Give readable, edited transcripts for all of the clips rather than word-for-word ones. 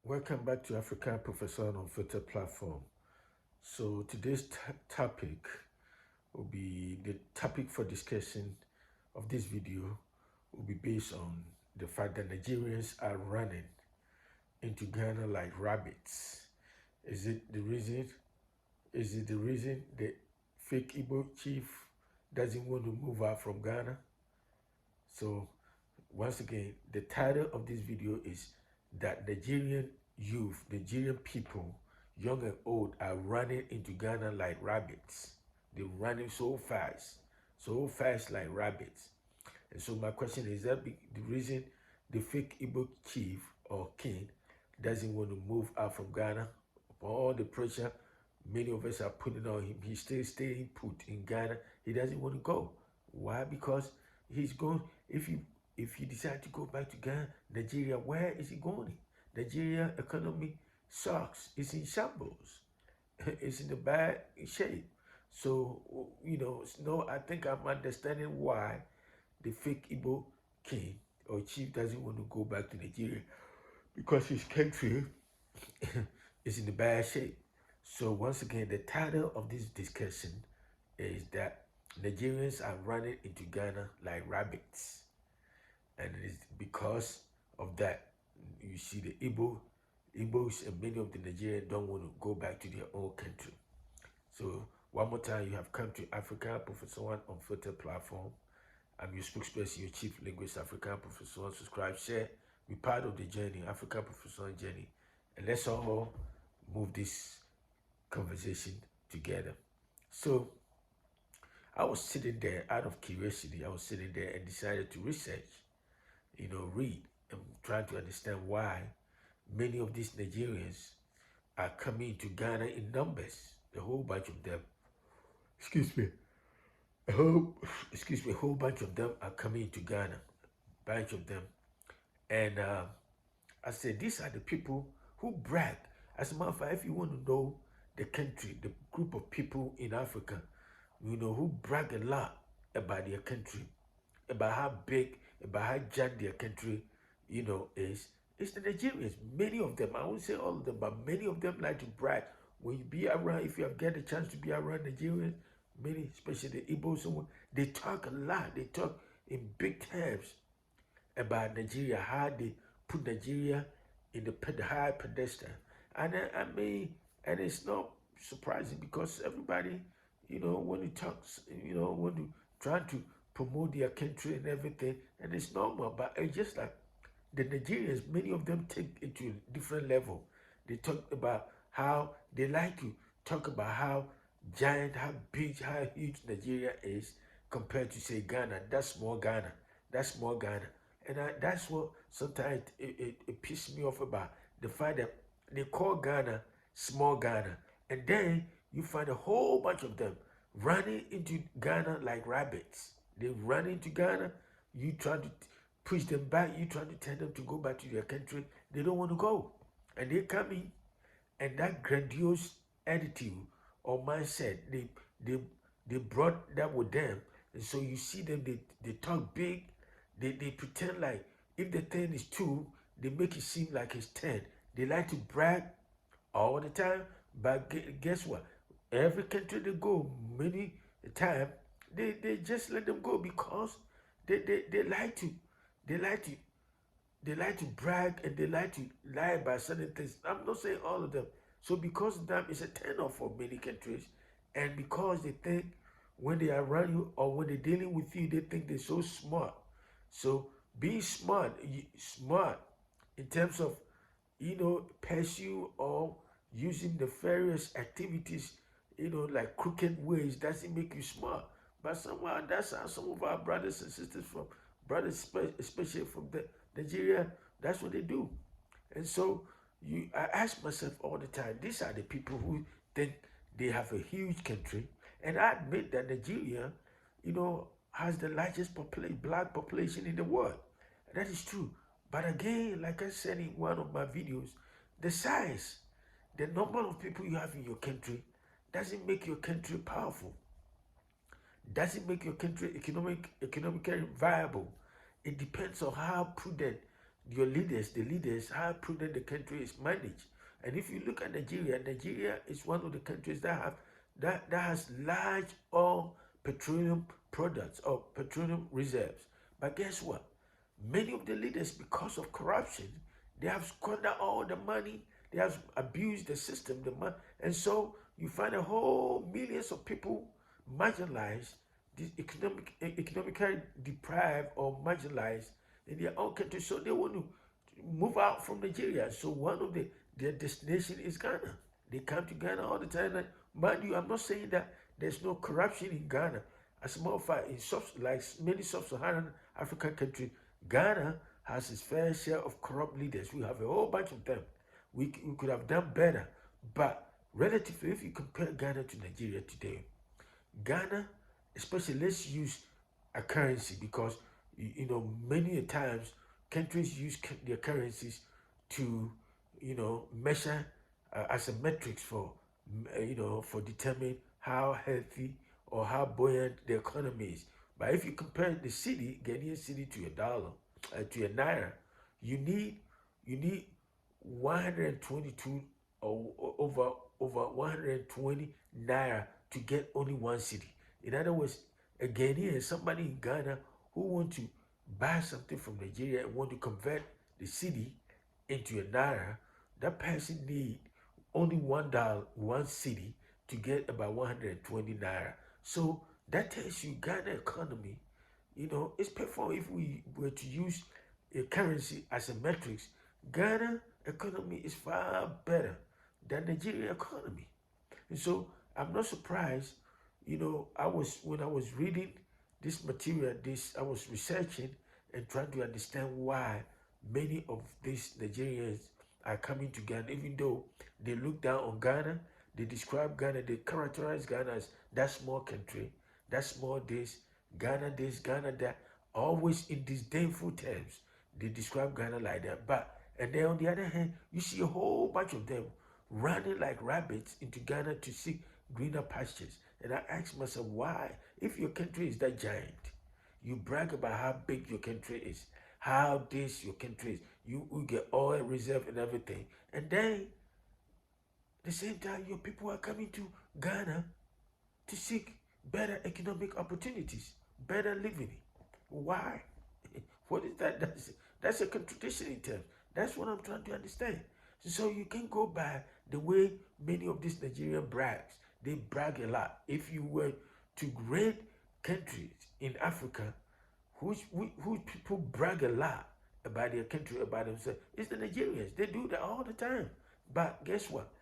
Welcome back to African Professor on Filter platform. So today's topic will be the topic for discussion of this video will be based on the fact that Nigerians are running into Ghana like rabbits. Is it the reason? Is it the reason the fake Igbo chief doesn't want to move out from Ghana? So once again, the title of this video is that Nigerian youth, Nigerian people, young and old, are running into Ghana like rabbits. They're running so fast like rabbits. And so my question is that the reason the fake Igbo chief or king doesn't want to move out from Ghana? For all the pressure many of us are putting on him, he's still staying put in Ghana. He doesn't want to go. Why? Because he's going, if he decides to go back to Ghana, Nigeria, where is he going? Nigeria economy sucks. It's in shambles. It's in a bad shape. So, I think I'm understanding why the fake Igbo king or chief doesn't want to go back to Nigeria, because his country is in a bad shape. So once again, the title of this discussion is that Nigerians are running into Ghana like rabbits. And it is because of that, you see the Igbos and many of the Nigerians don't want to go back to their own country. So one more time, you have come to Africa Professor One on Filter platform. I'm your spokesperson, your chief linguist, African Professor One. Subscribe, share, be part of the journey, African Professor One journey. And let's all move this conversation together. So I was sitting there out of curiosity. I was sitting there and decided to research, read and trying to understand why many of these Nigerians are coming to Ghana in numbers. A whole bunch of them, a whole bunch of them are coming to Ghana, bunch of them. And I said, these are the people who brag. As a matter of fact, if you want to know the country, the group of people in Africa, who brag a lot about their country, about how big, about how giant their country, is, it's the Nigerians. Many of them, I won't say all of them, but many of them like to brag. When you be around, if you have get a chance to be around Nigerians, many, especially the Igbos, they talk a lot. They talk in big terms about Nigeria, how they put Nigeria in the high pedestal. And and it's not surprising because everybody, when you talk, when you try to promote their country and everything, and it's normal. But it's just like the Nigerians, many of them take it to a different level. They talk about how they like to talk about how giant, how big, how huge Nigeria is compared to, say, Ghana. That's small Ghana. That's small Ghana. And that's what sometimes it pisses me off about the fact that they call Ghana small Ghana. And then you find a whole bunch of them running into Ghana like rabbits. They run into Ghana. You try to push them back. You try to tell them to go back to their country. They don't want to go. And they come in, and that grandiose attitude or mindset, they brought that with them. And so you see them, they talk big. They pretend like if the 10 is 2, they make it seem like it's 10. They like to brag all the time. But guess what? Every country they go, many times, they just let them go because they like to brag, and they like to lie about certain things. I'm not saying all of them. So because of them, it's a turn-off for many countries. And because they think when they are around you or when they're dealing with you, they think they're so smart. So being smart in terms of, pursue or using nefarious activities, like crooked ways, doesn't make you smart. But somehow that's how some of our brothers and sisters especially from Nigeria, that's what they do. And so I ask myself all the time, these are the people who think they have a huge country. And I admit that Nigeria, has the largest black population in the world. That is true. But again, like I said in one of my videos, the size, the number of people you have in your country doesn't make your country powerful. Doesn't make your country economically viable. It depends on how prudent your leaders, the leaders, how prudent the country is managed. And if you look at Nigeria, Nigeria is one of the countries that have that has large oil petroleum products or petroleum reserves. But guess what? Many of the leaders, because of corruption, they have squandered all the money, they have abused the system, the money, and so you find a whole millions of people marginalized, economically deprived or marginalized in their own country. So they want to move out from Nigeria. So one of their destination is Ghana. They come to Ghana all the time. And mind you, I'm not saying that there's no corruption in Ghana. As a matter of fact, in like many sub-Saharan African countries, Ghana has its fair share of corrupt leaders. We have a whole bunch of them. We could have done better. But relatively, if you compare Ghana to Nigeria today, Ghana, especially, let's use a currency because many times countries use their currencies to measure as a metrics for for determine how healthy or how buoyant the economy is. But if you compare the city, Ghanaian city, to a dollar, to a naira, you need 122 or over 120 naira to get only one city. In other words, a Ghanaian, somebody in Ghana who want to buy something from Nigeria and want to convert the city into a naira, that person need only $1, one city, to get about 120 naira. So that tells you Ghana economy, it's perform. If we were to use a currency as a metrics, Ghana economy is far better than Nigeria economy. And so I'm not surprised, when I was reading this material, I was researching and trying to understand why many of these Nigerians are coming to Ghana, even though they look down on Ghana, they describe Ghana, they characterize Ghana as that small country, that small this, Ghana, that, always in disdainful terms. They describe Ghana like that. But, and then on the other hand, you see a whole bunch of them running like rabbits into Ghana to seek greener pastures. And I ask myself, why? If your country is that giant, you brag about how big your country is, how this your country is, you get oil reserve and everything. And then, at the same time, your people are coming to Ghana to seek better economic opportunities, better living. Why? What is that? That's a contradiction in terms. That's what I'm trying to understand. So you can go by the way many of these Nigerian brags. They brag a lot. If you were to grade countries in Africa, who people brag a lot about their country, about themselves, it's the Nigerians. They do that all the time. But guess what?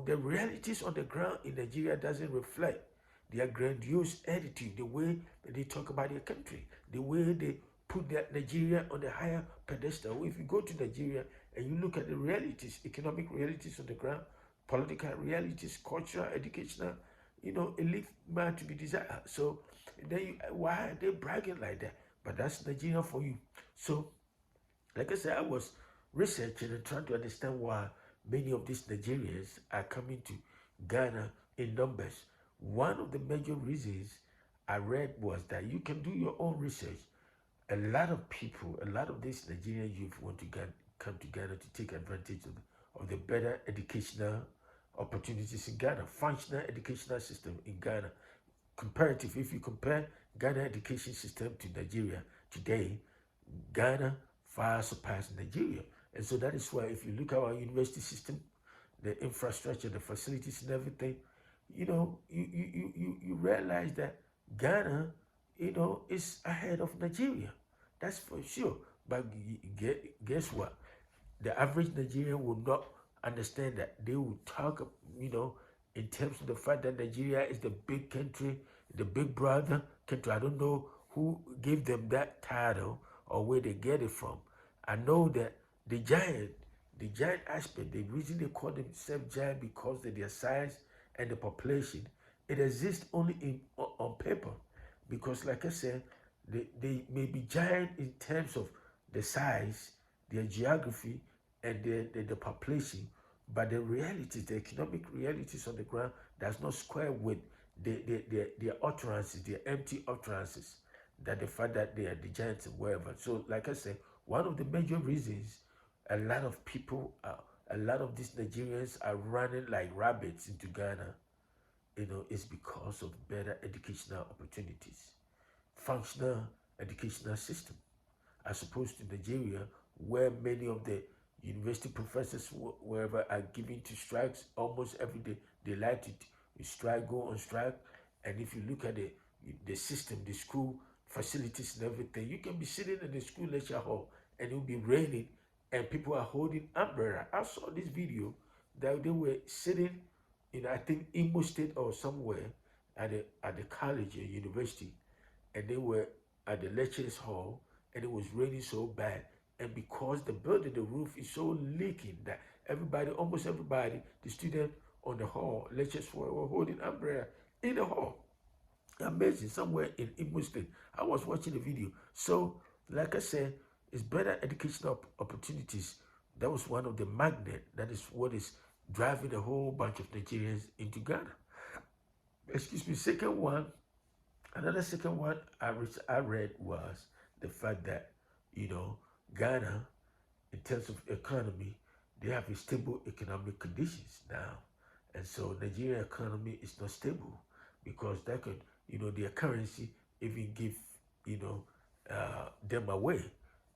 The realities on the ground in Nigeria doesn't reflect their grandiose attitude, the way they talk about their country, the way they put Nigeria on the higher pedestal. If you go to Nigeria and you look at the realities, economic realities on the ground, political realities, cultural, educational, elite man to be desired. So why are they bragging like that? But that's Nigeria for you. So, like I said, I was researching and trying to understand why many of these Nigerians are coming to Ghana in numbers. One of the major reasons I read was that you can do your own research. A lot of people, a lot of these Nigerian youth want to come to Ghana to take advantage of the better educational opportunities in Ghana, functional educational system in Ghana. Comparative, if you compare Ghana education system to Nigeria today, Ghana far surpasses Nigeria. And so that is why if you look at our university system, the infrastructure, the facilities and everything, you realize that Ghana, is ahead of Nigeria. That's for sure. But guess what? The average Nigerian will not understand that. They will talk, in terms of the fact that Nigeria is the big country, the big brother country. I don't know who gave them that title or where they get it from. I know that the giant aspect, the reason they call themselves giant because of their size and the population, it exists only on paper. Because like I said, they may be giant in terms of the size, their geography, and the population, but the realities, the economic realities on the ground does not square with their utterances, their empty utterances, that the fact that they are the giants and wherever. So like I said, One of the major reasons a lot of people, a lot of these Nigerians are running like rabbits into Ghana, is because of better educational opportunities, functional educational system, as opposed to Nigeria, where many of the university professors, wherever, are given to strikes almost every day. They like to strike, go on strike. And if you look at the system, the school facilities and everything, you can be sitting in the school lecture hall and it will be raining and people are holding umbrella. I saw this video that they were sitting in, I think, Imo State or somewhere at the college or university, and they were at the lectures hall and it was raining so bad, and because the building, the roof is so leaking that everybody, almost everybody, the student on the hall lectures were holding umbrella in the hall. Amazing. Somewhere in Imo State, I was watching the video. So like I said, it's better educational opportunities. That was one of the magnet. That is what is driving a whole bunch of Nigerians into Ghana. Excuse me. Second one, another second one I read was the fact that, Ghana, in terms of economy, they have a stable economic conditions now. And so Nigeria economy is not stable because that could, their currency even give, them away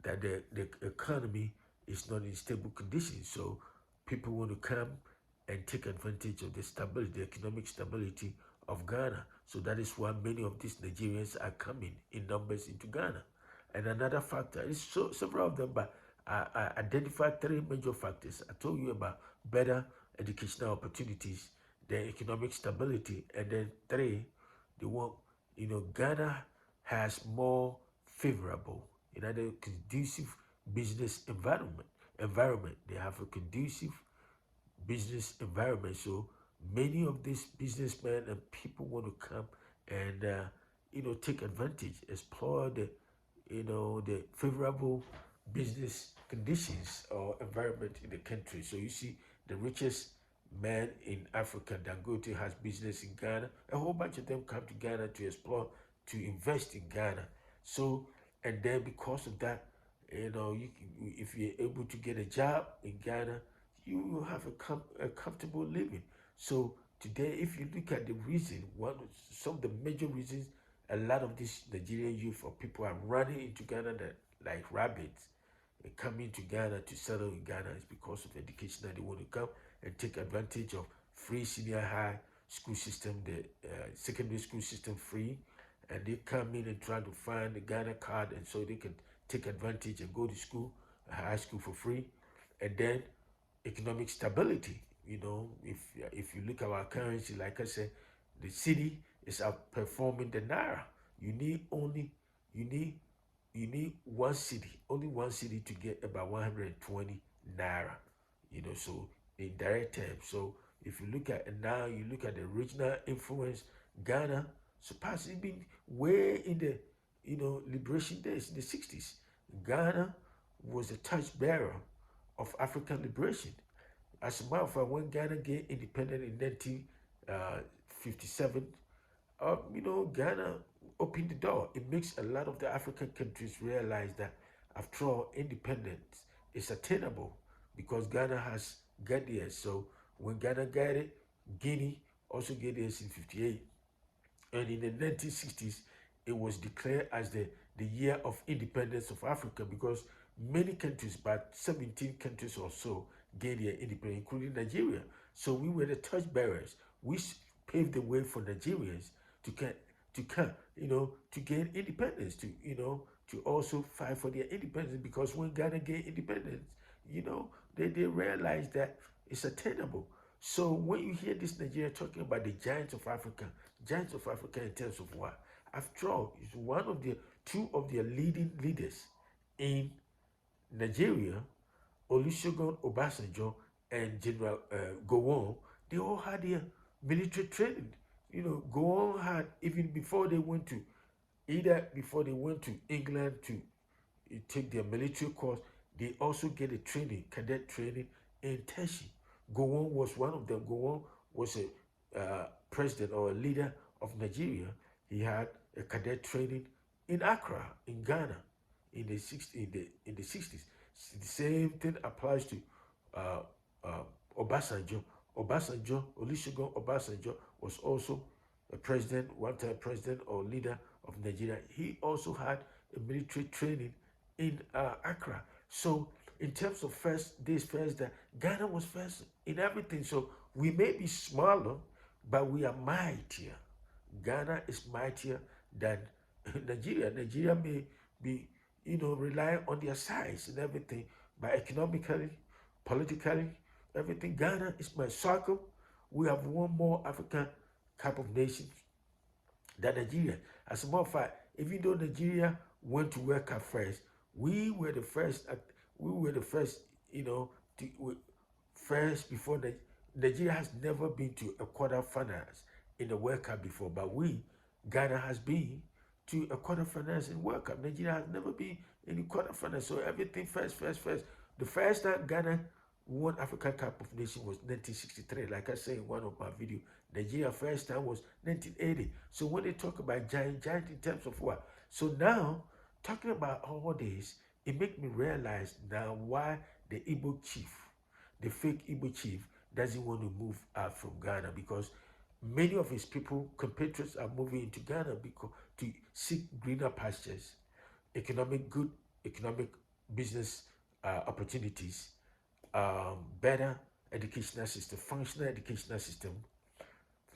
that the economy is not in stable conditions. So people want to come and take advantage of the stability, the economic stability of Ghana. So that is why many of these Nigerians are coming in numbers into Ghana. And another factor is several of them, but I identified three major factors. I told you about better educational opportunities, the economic stability, and then three, the one, Ghana has more favorable, conducive business environment. They have a conducive business environment. So many of these businessmen and people want to come and take advantage, explore the favorable business conditions or environment in the country. So you see, the richest man in Africa, Dangote, has business in Ghana. A whole bunch of them come to Ghana to explore, to invest in Ghana. So, and then because of that, if you're able to get a job in Ghana, you will have a comfortable living. So today, if you look at the reason, some of the major reasons a lot of these Nigerian youth or people are running into Ghana that, like rabbits, coming to Ghana to settle in Ghana is because of education, that they want to come and take advantage of free senior high school system, the secondary school system free, and they come in and try to find the Ghana card, and so they can take advantage and go to school, high school for free. And then economic stability. If you look at our currency, like I said, the city is outperforming the naira. You need only one city to get about 120 naira. So in direct terms. So if you look at, and now you look at the regional influence, Ghana surpassing, been way in the liberation days in the 60s. Ghana was a torchbearer of African liberation. As a matter of fact, when Ghana gained independence in 1957, Ghana opened the door. It makes a lot of the African countries realize that, after all, independence is attainable because Ghana has got theirs. So when Ghana got it, Guinea also got theirs in 58. And in the 1960s, it was declared as the year of independence of Africa because many countries, about 17 countries or so, gained their independence, including Nigeria. So we were the torchbearers. We paved the way for Nigerians to gain independence, to also fight for their independence, because when Ghana gained independence, they realized that it's attainable. So when you hear this Nigeria talking about the giants of Africa in terms of what? After all, it's one of the two of their leading leaders in Nigeria, Olusegun Obasanjo and General Gowon. They all had their military training. Gowon had, even before they went to England to take their military course, they also get a training, cadet training in Teshi. Gowon was one of them. Gowon was a president or a leader of Nigeria. He had a cadet training in Accra, in Ghana. in the 60s. The same thing applies to uh, uh, Obasanjo. Olusegun Obasanjo was also a president, one-time president or leader of Nigeria. He also had a military training in Accra. So in terms of first days first, that Ghana was first in everything. So we may be smaller, but we are mightier. Ghana is mightier than Nigeria. Nigeria may be, relying on their size and everything, but economically, politically, everything. Ghana is my circle. We have one more African Cup of Nations than Nigeria. As a matter of fact, even though Nigeria went to World Cup first, we were the first. We were the first. First before the Nigeria has never been to a quarterfinals in the World Cup before, but Ghana has been to a quarterfinals in World Cup. Nigeria has never been in the quarterfinals, so everything first. The first time Ghana won African Cup of Nations was 1963. Like I say in one of my videos, Nigeria first time was 1980. So when they talk about giant in terms of what? So now, talking about all this, it makes me realize now why the Igbo chief, the fake Igbo chief, doesn't want to move out from Ghana, because many of his people, compatriots, are moving into Ghana because to seek greener pastures, economic business opportunities, better educational system, functional educational system,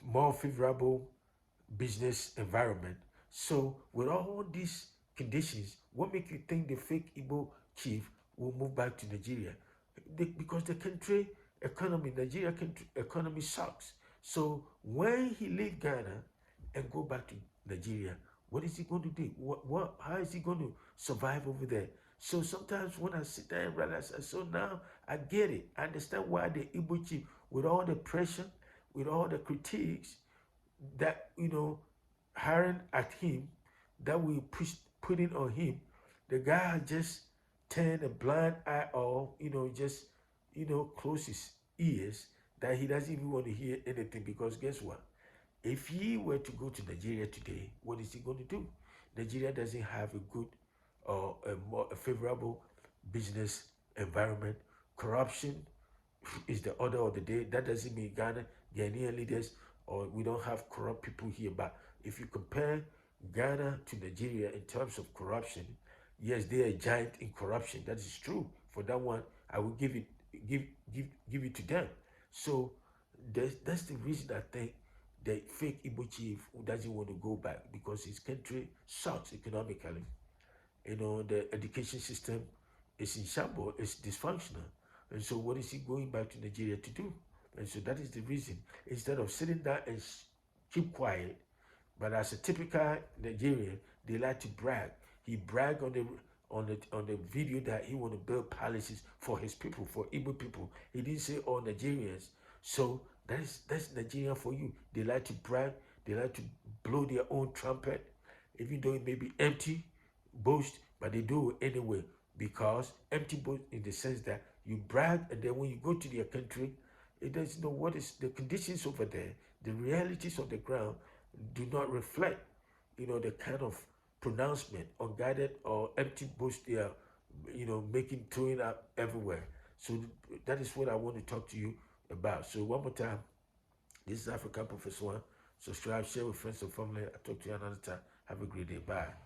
more favorable business environment. So with all these conditions, what makes you think the fake Igbo chief will move back to Nigeria? Because the country economy, Nigeria country economy sucks. So when he leave Ghana and go back to Nigeria, what is he going to do? How is he going to survive over there? So sometimes when I sit there and realize, so now I get it. I understand why the Igbo chief, with all the pressure, with all the critiques that hiring at him, that we putting on him, the guy just turned a blind eye, or just close his ears, that he doesn't even want to hear anything. Because guess what? If he were to go to Nigeria today, what is he going to do? Nigeria doesn't have a good or a favorable business environment. Corruption is the order of the day. That doesn't mean Ghanaian leaders, or we don't have corrupt people here. But if you compare Ghana to Nigeria in terms of corruption, yes, they are a giant in corruption. That is true. For that one, I will give it to them. So that's the reason I think the fake Igbo chief doesn't want to go back, because his country sucks economically. The education system is in shambles, it's dysfunctional. And so what is he going back to Nigeria to do? And so that is the reason. Instead of sitting down and keep quiet, but as a typical Nigerian, they like to brag. He bragged on the video that he want to build palaces for his people, for Igbo people. He didn't say all Nigerians. So that's Nigerian for you. They like to brag. They like to blow their own trumpet, even though it may be empty boast, but they do it anyway, because empty boast in the sense that you brag, and then when you go to their country, it doesn't know what is the conditions over there. The realities on the ground do not reflect, the kind of pronouncement, unguided or empty boast they are, making, throwing out everywhere. So that is what I want to talk to you about. So one more time, this is African Professor One. Subscribe, share with friends and family. I'll talk to you another time. Have a great day. Bye.